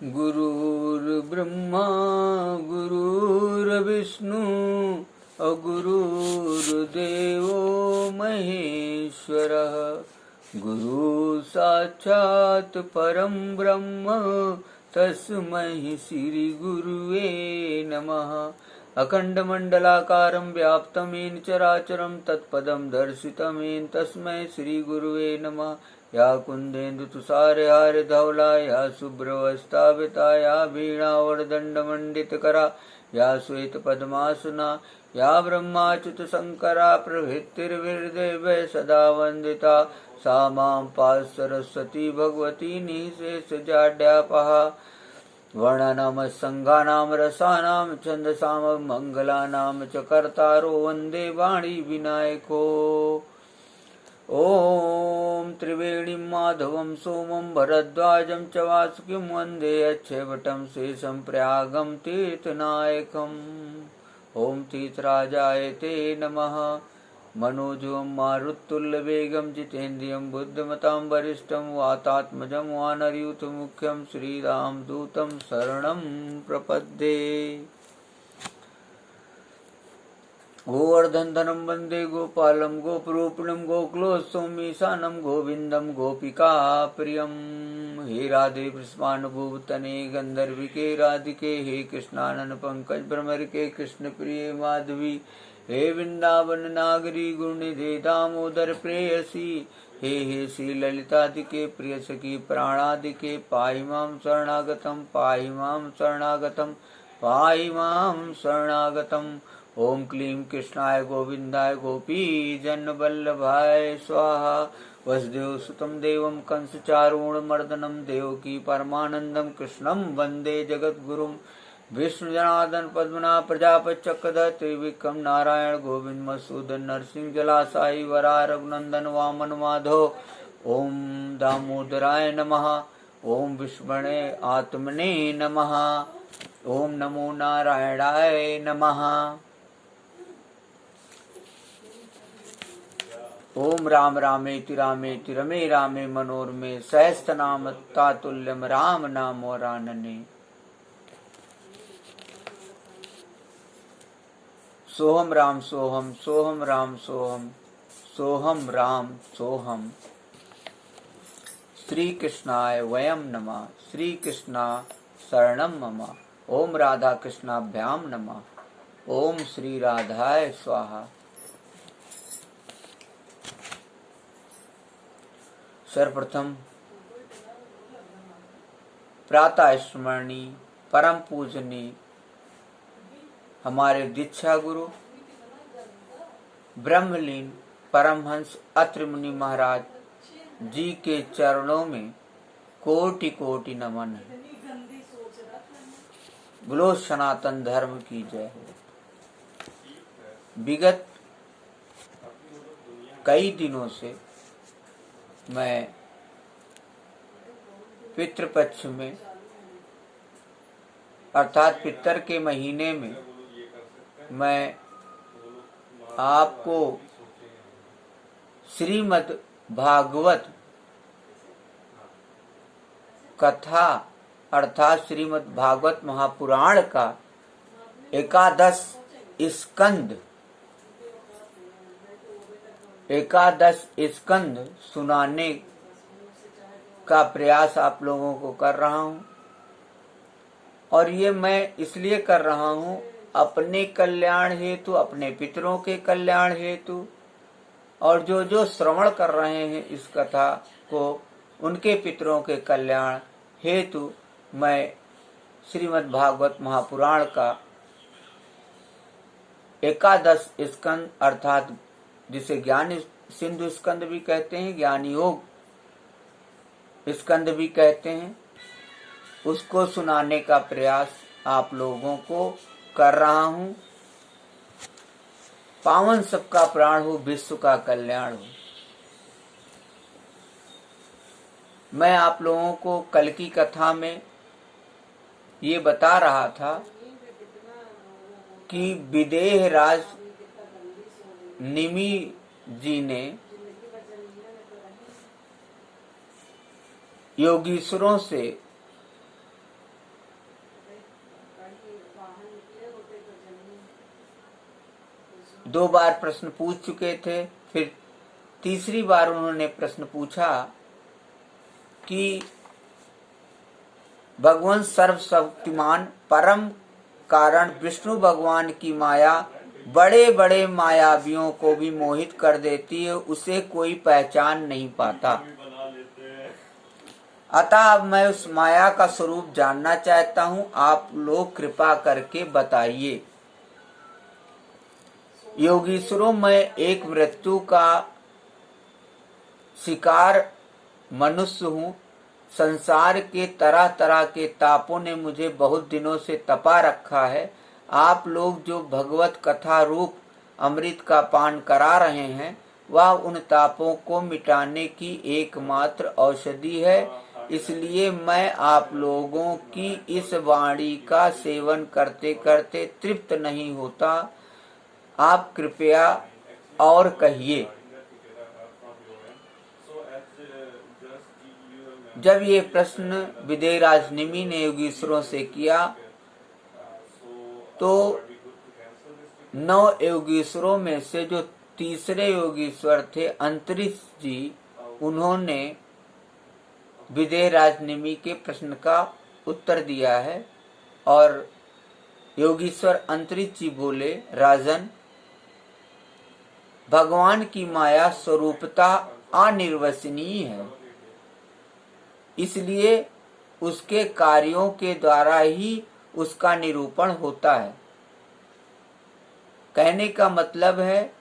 गुरुर्ब्रह्मा गुरुर्विष्णु गुरुर्देवो महेश्वरः गुरु साक्षात् परं ब्रह्म तस्मै श्री गुरुवे नमः। अखण्डमण्डलाकारं व्याप्तं येन चराचरं तत्पदं दर्शितं येन तस्मै श्री गुरुवे नमः। या कुन्देन्दुतुषारहार धवला या शुभ्रवस्त्रावृता या वीणावरदण्डमण्डितकरा या श्वेतपद्मासना या ब्रह्माच्युतशङ्करा प्रभृतिर्विर्देवैः सदा वन्दिता सा मां पातु सरस्वती भगवती निःशेषजाड्यापहा। वर्णानां संज्ञानां रसानां छन्दसां मङ्गलानां च कर्तारो वन्दे वाणी विनायको। ॐ त्रिवेणीं माधवं सोमं भरद्वाजं च वासुकिं वन्दे अक्षयवटं शेषं प्रयागं तीर्थनायकम्। ॐ तीर्थराजाय ते नमः। मनोजवं मारुततुल्यवेगं जितेन्द्रियं बुद्धिमतां वरिष्ठं वातात्मजं वानरयूथमुख्यं श्रीरामदूतं शरणं प्रपद्ये। गोवर्धनधनं वन्दे गोपालं गोपरूपिणं गोकुलोत्सवमीशानं गोविन्दं गोपिकाप्रियं। हे राधे वृषभानुभूतने गन्धर्विके राधिके हे कृष्णानन पंकज भ्रमरिके कृष्ण प्रिय माधवी हे वृंदावन नागरी गुणनिधे दामोदर प्रेयसी हे श्री ललितादिके प्रिय सखी प्राणादिके पाहि मां शरणागतं पाहि मां शरणागतं पाहि मां शरणागतम्। ओम क्लीं कृष्णाय गोविंदाय गोपी जनवल्लभाय स्वाहा। वसुदेव सुतं देवं कंसचारूणमर्दनं देवकी परमानन्दं कृष्णं वन्दे जगद्गुरुं। विष्णु जनार्दन पद्मनाभ प्रजापति चक्रधर त्रिविक्रम नारायण गोविंद मधुसूदन नरसिंह जलासाई वरा रघुनंदन वामन माधव। ओम दामोदराय नमः। ओम विष्णुणे आत्मने नमः। ओम नमो नारायणाय नमः। ओम राम रामेति रामेति रमे रामे मनोरमे सहस्रनाम तत्तुल्यं राम नाम वरानने। सोहम राम सोहम सोहम राम सोहम सोहम राम सोहम। श्री कृष्णाय वयम नमः। श्री कृष्णा शरणम मम। ओम राधा कृष्णाभ्याम नमः। ओम श्री राधाय स्वाहा। सर्वप्रथम प्रातः स्मरणीय परम पूजनीय हमारे दीक्षा गुरु ब्रह्मलीन परमहंस अत्रि मुनि महाराज जी के चरणों में कोटि कोटि नमन है। बोलो सनातन धर्म की जय हो। विगत कई दिनों से मैं पितृपक्ष में अर्थात पितर के महीने में मैं आपको श्रीमद् भागवत कथा अर्थात श्रीमद् भागवत महापुराण का 11 स्कंद सुनाने का प्रयास आप लोगों को कर रहा हूं। और ये मैं इसलिए कर रहा हूं अपने कल्याण हेतु, अपने पितरों के कल्याण हेतु, और जो श्रवण कर रहे हैं इस कथा को उनके पितरों के कल्याण हेतु मैं श्रीमद् भागवत महापुराण का 11 स्कंद अर्थात जिसे ज्ञान सिंधु स्कंद भी कहते हैं, ज्ञान योग स्कंद भी कहते हैं, उसको सुनाने का प्रयास आप लोगों को कर रहा हूं। पावन सबका प्राण हो, विश्व का कल्याण हो। मैं आप लोगों को कल की कथा में ये बता रहा था कि विदेह राज निमि जी ने योगीश्वरों से 2 बार प्रश्न पूछ चुके थे। फिर तीसरी बार उन्होंने प्रश्न पूछा कि भगवान सर्वशक्तिमान परम कारण विष्णु भगवान की माया बड़े बड़े मायावियों को भी मोहित कर देती है, उसे कोई पहचान नहीं पाता। अतः अब मैं उस माया का स्वरूप जानना चाहता हूँ, आप लोग कृपा करके बताइए। योगीश्वरों, मैं एक मृत्यु का शिकार मनुष्य हूँ। संसार के तरह तरह के तापों ने मुझे बहुत दिनों से तपा रखा है। आप लोग जो भगवत कथा रूप अमृत का पान करा रहे हैं, वह उन तापों को मिटाने की एकमात्र औषधि है। इसलिए मैं आप लोगों की इस वाणी का सेवन करते करते तृप्त नहीं होता। आप कृपया और कहिए। जब ये प्रश्न विदेहराज निमि ने योगीश्वरों से किया तो 9 योगीश्वरों में से जो तीसरे योगीश्वर थे अंतरिक्ष जी, उन्होंने विदेहराज निमि के प्रश्न का उत्तर दिया है। और योगीश्वर अंतरिक्ष जी बोले, राजन, भगवान की माया स्वरूपता अनिर्वचनीय है, इसलिए उसके कार्यों के द्वारा ही उसका निरूपण होता है। कहने का मतलब है,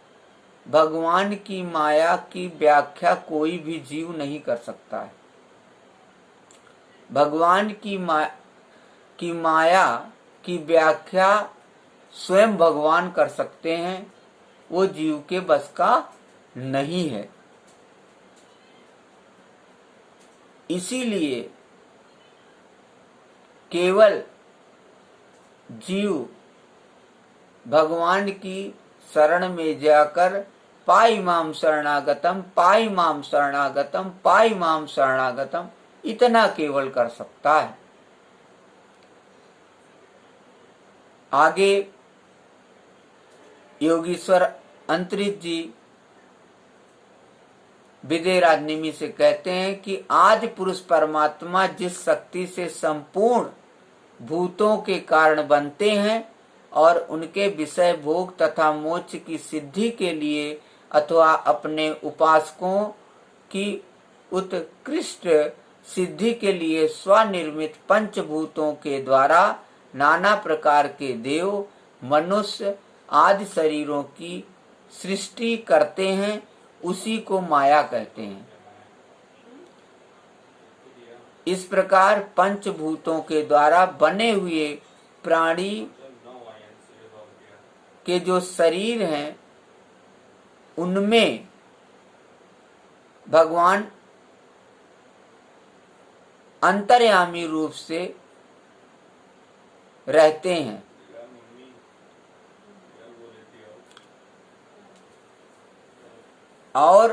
भगवान की माया की व्याख्या कोई भी जीव नहीं कर सकता है। भगवान की माया की व्याख्या स्वयं भगवान कर सकते हैं, वो जीव के बस का नहीं है। इसीलिए केवल जीव भगवान की शरण में जाकर पाई माम शरणागतम, पाई माम शरणागतम, पाई माम शरणागतम, इतना केवल कर सकता है। आगे योगीश्वर अंतरिक्ष जी विदेहराज निमि से कहते हैं कि आज पुरुष परमात्मा जिस शक्ति से संपूर्ण भूतों के कारण बनते हैं और उनके विषय भोग तथा मोक्ष की सिद्धि के लिए अथवा अपने उपासकों की उत्कृष्ट सिद्धि के लिए स्वनिर्मित पंचभूतों के द्वारा नाना प्रकार के देव, मनुष्य आदि शरीरों की सृष्टि करते हैं, उसी को माया कहते हैं। इस प्रकार पंचभूतों के द्वारा बने हुए प्राणी के जो शरीर हैं, उनमें भगवान अंतर्यामी रूप से रहते हैं। और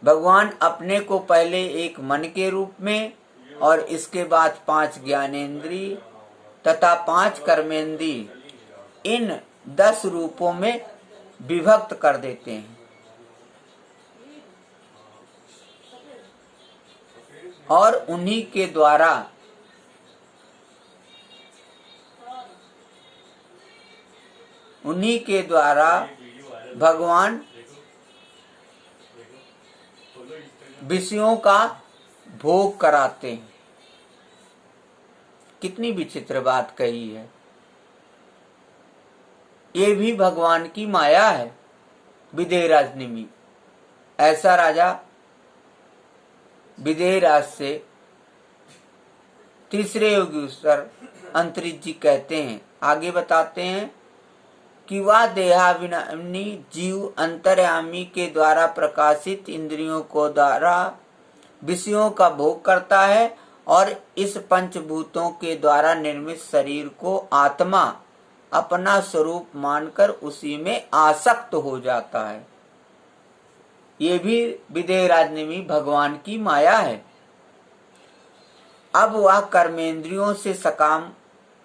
भगवान अपने को पहले एक मन के रूप में और इसके बाद 5 ज्ञानेंद्रिय तथा 5 कर्मेंद्रिय, इन 10 रूपों में विभक्त कर देते हैं। और उन्हीं के द्वारा भगवान विषयों का भोग कराते हैं। कितनी विचित्र बात कही है। ये भी भगवान की माया है। विदेहराज निमि, ऐसा राजा विदेहराज से तीसरे योगीश्वर अंतरिक्ष जी कहते हैं, आगे बताते हैं कि वह देहाभिमानी जीव अंतर्यामी के द्वारा प्रकाशित इंद्रियों को द्वारा विषयों का भोग करता है और इस पंचभूतों के द्वारा निर्मित शरीर को आत्मा अपना स्वरूप मानकर उसी में आसक्त हो जाता है। ये भी विदेहराज निमि भगवान की माया है। अब वह कर्मेंद्रियों से सकाम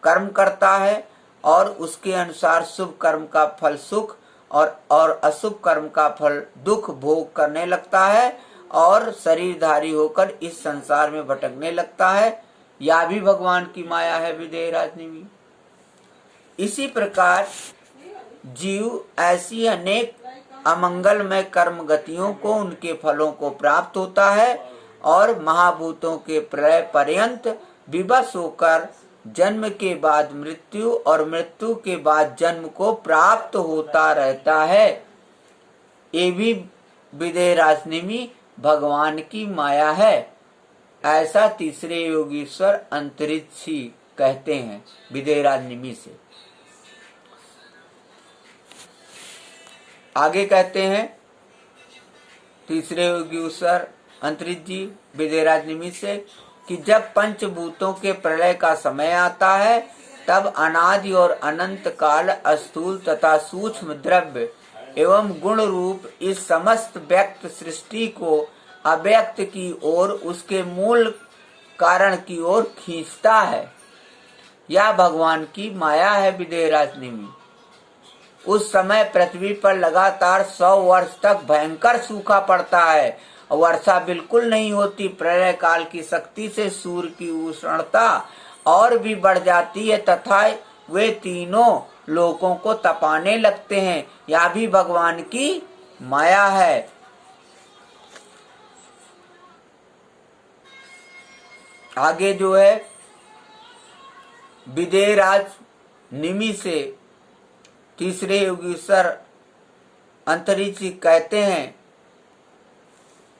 कर्म करता है और उसके अनुसार शुभ कर्म का फल सुख और अशुभ कर्म का फल दुख भोग करने लगता है और शरीरधारी होकर इस संसार में भटकने लगता है। यह भी भगवान की माया है विदेहराज निमि। इसी प्रकार जीव ऐसी अनेक अमंगलमय कर्म गतियों को उनके फलों को प्राप्त होता है और महाभूतों के प्रलय पर्यंत विवश होकर जन्म के बाद मृत्यु और मृत्यु के बाद जन्म को प्राप्त होता रहता है। ये भी विदेहराज निमि भगवान की माया है, ऐसा तीसरे योगीश्वर अंतरिक्षी कहते हैं विदेहराज निमि से। आगे कहते हैं तीसरे योगीश्वर अंतरिक्ष जी विदेहराज निमि से कि जब पंचभूतों के प्रलय का समय आता है तब अनादि और अनंत काल स्थूल तथा सूक्ष्म द्रव्य एवं गुण रूप इस समस्त व्यक्त सृष्टि को अव्यक्त की ओर उसके मूल कारण की ओर खींचता है। यह भगवान की माया है विदेहराज निमि। उस समय पृथ्वी पर लगातार 100 वर्ष तक भयंकर सूखा पड़ता है और वर्षा बिल्कुल नहीं होती। प्रलय काल की शक्ति से सूर्य की उष्णता और भी बढ़ जाती है तथा वे तीनों लोकों को तपाने लगते हैं। यह भी भगवान की माया है। आगे जो है विदेहराज निमि से तीसरे योगीश्वर अंतरिक्ष कहते हैं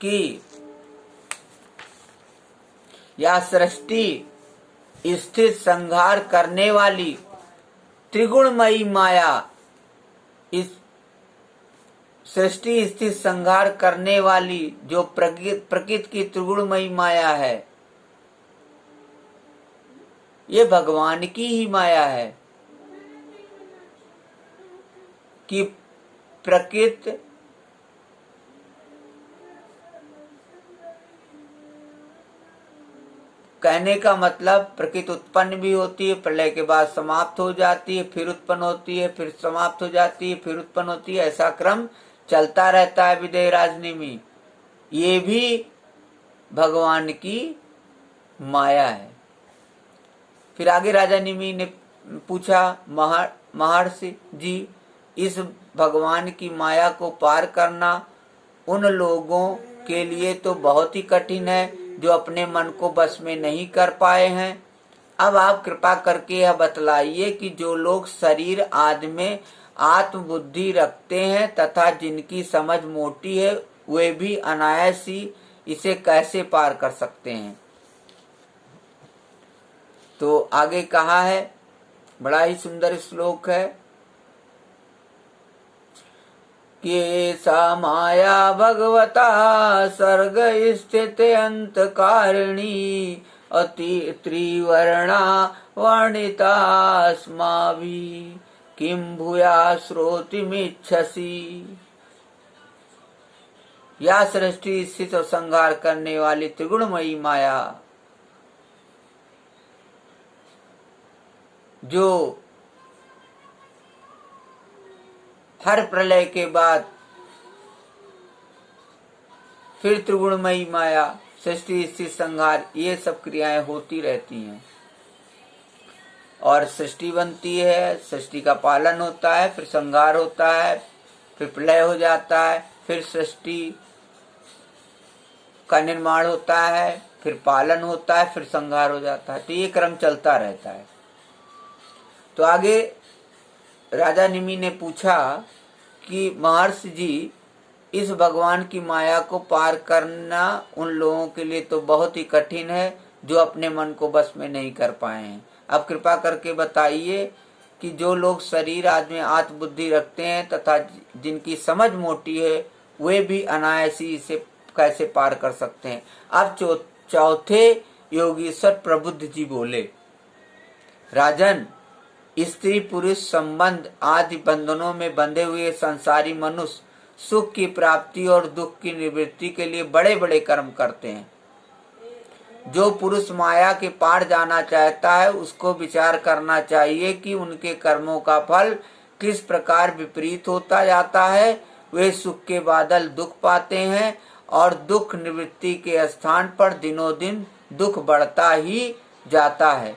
कि यह सृष्टि स्थित संहार करने वाली त्रिगुणमयी माया, इस सृष्टि स्थित संहार करने वाली जो प्रकृति की त्रिगुणमयी माया है, ये भगवान की ही माया है कि प्रकृति कहने का मतलब प्रकृति उत्पन्न भी होती है, प्रलय के बाद समाप्त हो जाती है, फिर उत्पन्न होती है, फिर समाप्त हो जाती है, फिर उत्पन्न होती है, ऐसा क्रम चलता रहता है विदेहराज निमि। ये भी भगवान की माया है। फिर आगे राजा निमि ने पूछा महर्षि जी, इस भगवान की माया को पार करना उन लोगों के लिए तो बहुत ही कठिन है जो अपने मन को बस में नहीं कर पाए हैं। अब आप कृपा करके यह बतलाइए कि जो लोग शरीर आदि में आत्मबुद्धि रखते हैं तथा जिनकी समझ मोटी है, वे भी अनायास ही इसे कैसे पार कर सकते हैं। तो आगे कहा है, बड़ा ही सुंदर श्लोक है कि सा माया भगवता सर्ग स्थित अंत कारिणी अति त्रिवर्णा वर्णितास्माभि किम भूया श्रोतिमिच्छसि। या सृष्टि स्थित और संहार करने वाली त्रिगुणमयी माया जो हर प्रलय के बाद फिर त्रिगुणमयी माया, सृष्टि स्थिति संहार, ये सब क्रियाएं होती रहती हैं और सृष्टि बनती है, सृष्टि का पालन होता है, फिर संहार होता है, फिर प्रलय हो जाता है, फिर सृष्टि का निर्माण होता है, फिर पालन होता है, फिर संहार हो जाता है। तो ये क्रम चलता रहता है। तो आगे राजा निमि ने पूछा कि महर्षि जी, इस भगवान की माया को पार करना उन लोगों के लिए तो बहुत ही कठिन है जो अपने मन को बस में नहीं कर पाए हैं। अब कृपा करके बताइए कि जो लोग शरीर आदि में आत्मबुद्धि रखते हैं तथा जिनकी समझ मोटी है, वे भी अनायासी इसे कैसे पार कर सकते हैं। अब चौथे योगीश्वर प्रबुद्ध जी बोले, राजन, स्त्री पुरुष संबंध आदि बंधनों में बंधे हुए संसारी मनुष्य सुख की प्राप्ति और दुख की निवृत्ति के लिए बड़े बड़े कर्म करते हैं। जो पुरुष माया के पार जाना चाहता है उसको विचार करना चाहिए कि उनके कर्मों का फल किस प्रकार विपरीत होता जाता है। वे सुख के बादल दुख पाते हैं और दुख निवृत्ति के स्थान पर दिनों दिन दुख बढ़ता ही जाता है।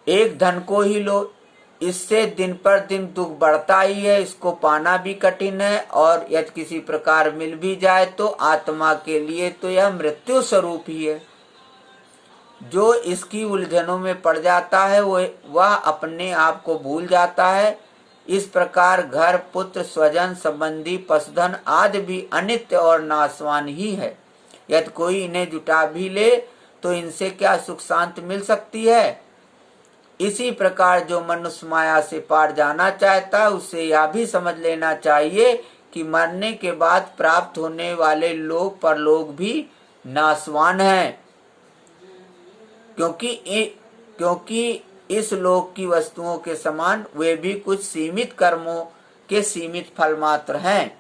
एक धन को ही लो, इससे दिन पर दिन दुख बढ़ता ही है, इसको पाना भी कठिन है, और यदि किसी प्रकार मिल भी जाए तो आत्मा के लिए तो यह मृत्यु स्वरूप ही है। जो इसकी उलझनों में पड़ जाता है वह अपने आप को भूल जाता है। इस प्रकार घर, पुत्र, स्वजन, संबंधी, पशुधन आदि भी अनित्य और नाशवान ही है। यदि कोई इन्हें जुटा भी ले तो इनसे क्या सुख शांति मिल सकती है। इसी प्रकार जो मनुष्य माया से पार जाना चाहता है उसे यह भी समझ लेना चाहिए कि मरने के बाद प्राप्त होने वाले लोक परलोक भी नाशवान हैं, क्योंकि इस लोक की वस्तुओं के समान वे भी कुछ सीमित कर्मों के सीमित फल मात्र हैं।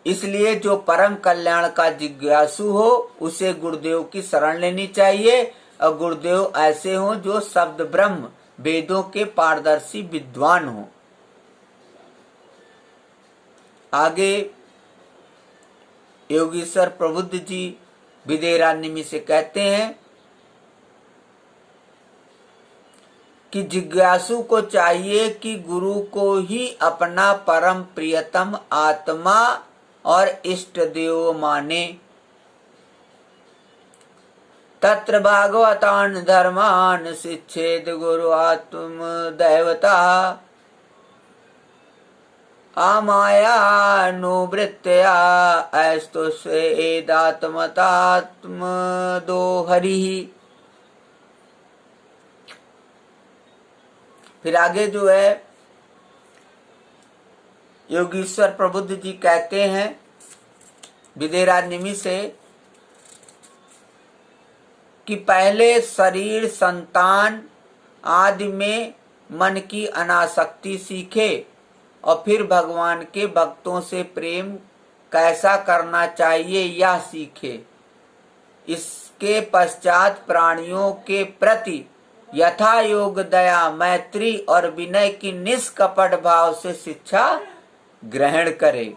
इसलिए जो परम कल्याण का जिज्ञासु हो उसे गुरुदेव की शरण लेनी चाहिए, और गुरुदेव ऐसे हों जो शब्द ब्रह्म वेदों के पारदर्शी विद्वान हों। आगे योगीश्वर प्रबुद्ध जी विदेरानिमी से कहते हैं कि जिज्ञासु को चाहिए कि गुरु को ही अपना परम प्रियतम आत्मा और इष्ट देव माने। तत्र भागवतान धर्मान शिक्षेद गुरु आत्म दैवता आमायानुवृत्तया ऐस्तो स्वेदात्मतात्म दो हरि। फिर आगे जो है योगीश्वर प्रबुद्ध जी कहते हैं विदेरानिमी से कि पहले शरीर, संतान आदि में मन की अनासक्ति सीखे और फिर भगवान के भक्तों से प्रेम कैसा करना चाहिए यह सीखे। इसके पश्चात प्राणियों के प्रति यथा योग दया, मैत्री और विनय की निष्कपट भाव से शिक्षा ग्रहण करे।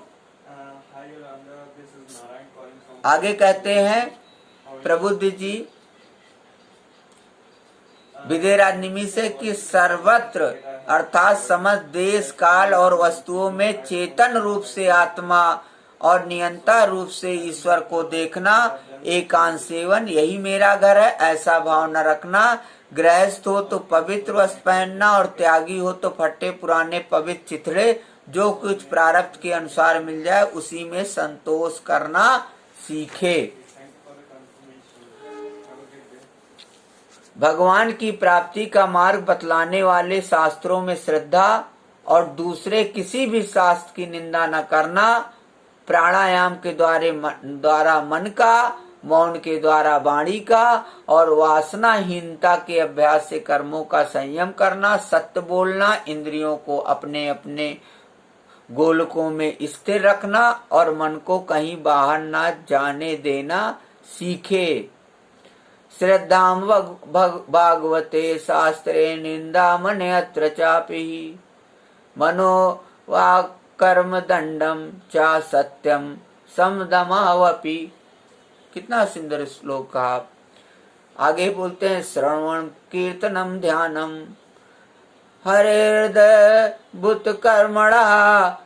आगे कहते हैं प्रबुद्ध जी विदेरानिमी से कि सर्वत्र अर्थात समस्त देश, काल और वस्तुओं में चेतन रूप से आत्मा और नियंता रूप से ईश्वर को देखना, एकांत सेवन यही मेरा घर है ऐसा भाव न रखना। गृहस्थ हो तो पवित्र वस्त्र पहनना और त्यागी हो तो फटे पुराने पवित्र चिथड़े, जो कुछ प्रारब्ध के अनुसार मिल जाए उसी में संतोष करना सीखे। भगवान की प्राप्ति का मार्ग बतलाने वाले शास्त्रों में श्रद्धा और दूसरे किसी भी शास्त्र की निंदा न करना, प्राणायाम के द्वारा मन का, मौन के द्वारा वाणी का और वासनाहीनता के अभ्यास से कर्मों का संयम करना, सत्य बोलना, इंद्रियों को अपने अपने गोलकों में स्थिर रखना और मन को कहीं बाहर न जाने देना सीखे। श्रद्धाम भागवते शास्त्रे निंदा मन अत्र चापि मनो वाक् कर्म दंडम चा सत्यम समदमावपि। कितना सुंदर श्लोक कहा। आगे बोलते हैं श्रवण कीर्तनम ध्यानम हृदय भूत कर्मणा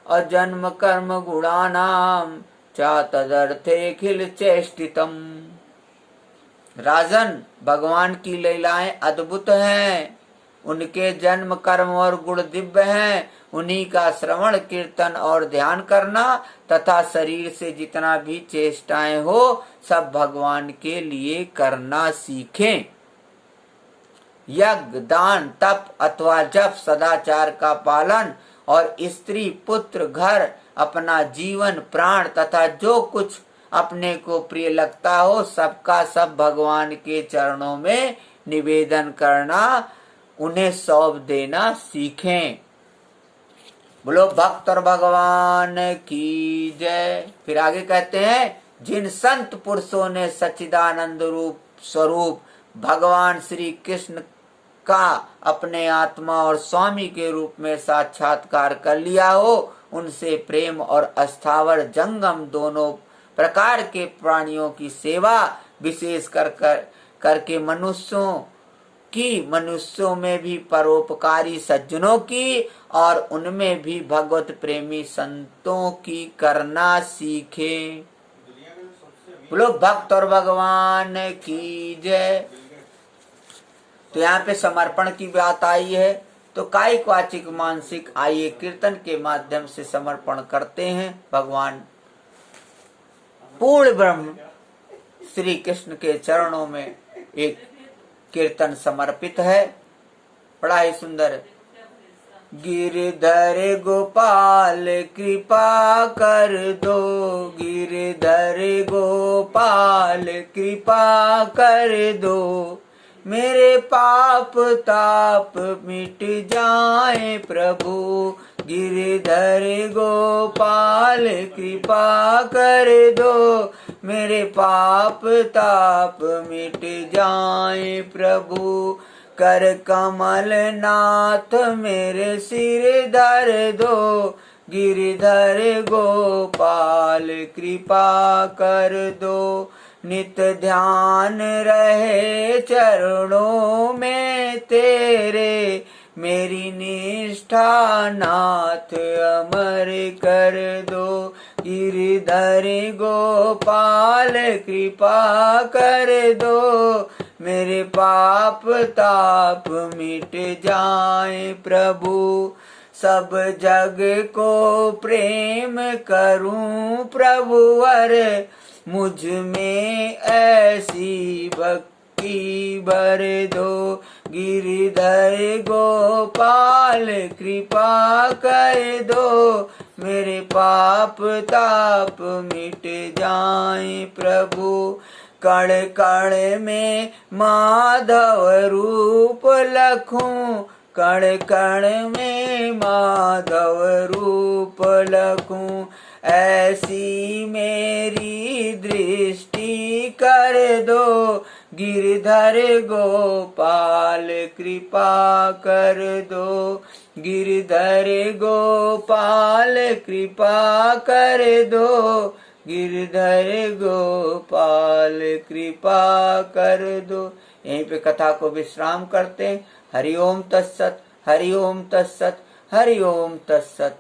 अजन्म कर्म गुणानाम चा तदर्थे खिल चेष्टितम। राजन, भगवान की लीलाएं अद्भुत हैं, उनके जन्म कर्म और गुण दिव्य हैं। उन्हीं का श्रवण, कीर्तन और ध्यान करना तथा शरीर से जितना भी चेष्टाएं हो सब भगवान के लिए करना सीखें। यज्ञ, दान, तप अथवा जप, सदाचार का पालन और स्त्री, पुत्र, घर, अपना जीवन, प्राण तथा जो कुछ अपने को प्रिय लगता हो सबका सब भगवान के चरणों में निवेदन करना, उन्हें सौंप देना सीखें। बोलो भक्त और भगवान की जय। फिर आगे कहते हैं, जिन संत पुरुषों ने सच्चिदानंद रूप स्वरूप भगवान श्री कृष्ण का अपने आत्मा और स्वामी के रूप में साक्षात्कार कर लिया हो, उनसे प्रेम और अस्थावर जंगम दोनों प्रकार के प्राणियों की सेवा विशेष करके मनुष्यों में भी परोपकारी सज्जनों की और उनमें भी भगवत प्रेमी संतों की करना सीखे। बोलो भक्त और भगवान की जय। तो यहाँ पे समर्पण की बात आई है, तो कायिक वाचिक मानसिक आइए कीर्तन के माध्यम से समर्पण करते हैं। भगवान पूर्ण ब्रह्म श्री कृष्ण के चरणों में एक कीर्तन समर्पित है, बड़ा ही सुंदर। गिरधर गोपाल कृपा कर दो, गिरधर गोपाल कृपा कर दो, मेरे पाप ताप मिट जाए प्रभु, गिरधर गोपाल कृपा कर दो, मेरे पाप ताप मिट जाए प्रभु, कर कमल नाथ मेरे सिर धर दो, गिरधर गोपाल कृपा कर दो, नित ध्यान रहे चरणों में तेरे, मेरी निष्ठा नाथ अमर कर दो, गिरधर गोपाल कृपा कर दो, मेरे पाप ताप मिट जाए प्रभु, सब जग को प्रेम करूं प्रभुवर, मुझ में ऐसी भक्ति भर दो, गिरधर गोपाल कृपा कर दो, मेरे पाप ताप मिट जाए प्रभु, कण कण में माधव रूप लखूं, कण कण में माधव रूप लखूं, ऐसी मेरी दृष्टि कर दो, गिरधर गोपाल कृपा कर दो, गिरधर गोपाल कृपा कर दो, गिरधर गोपाल कृपा कर दो। यहीं पे कथा को विश्राम करते हैं। हरि ओम तत्सत, हरि ओम तत्सत, हरि ओम तत्सत।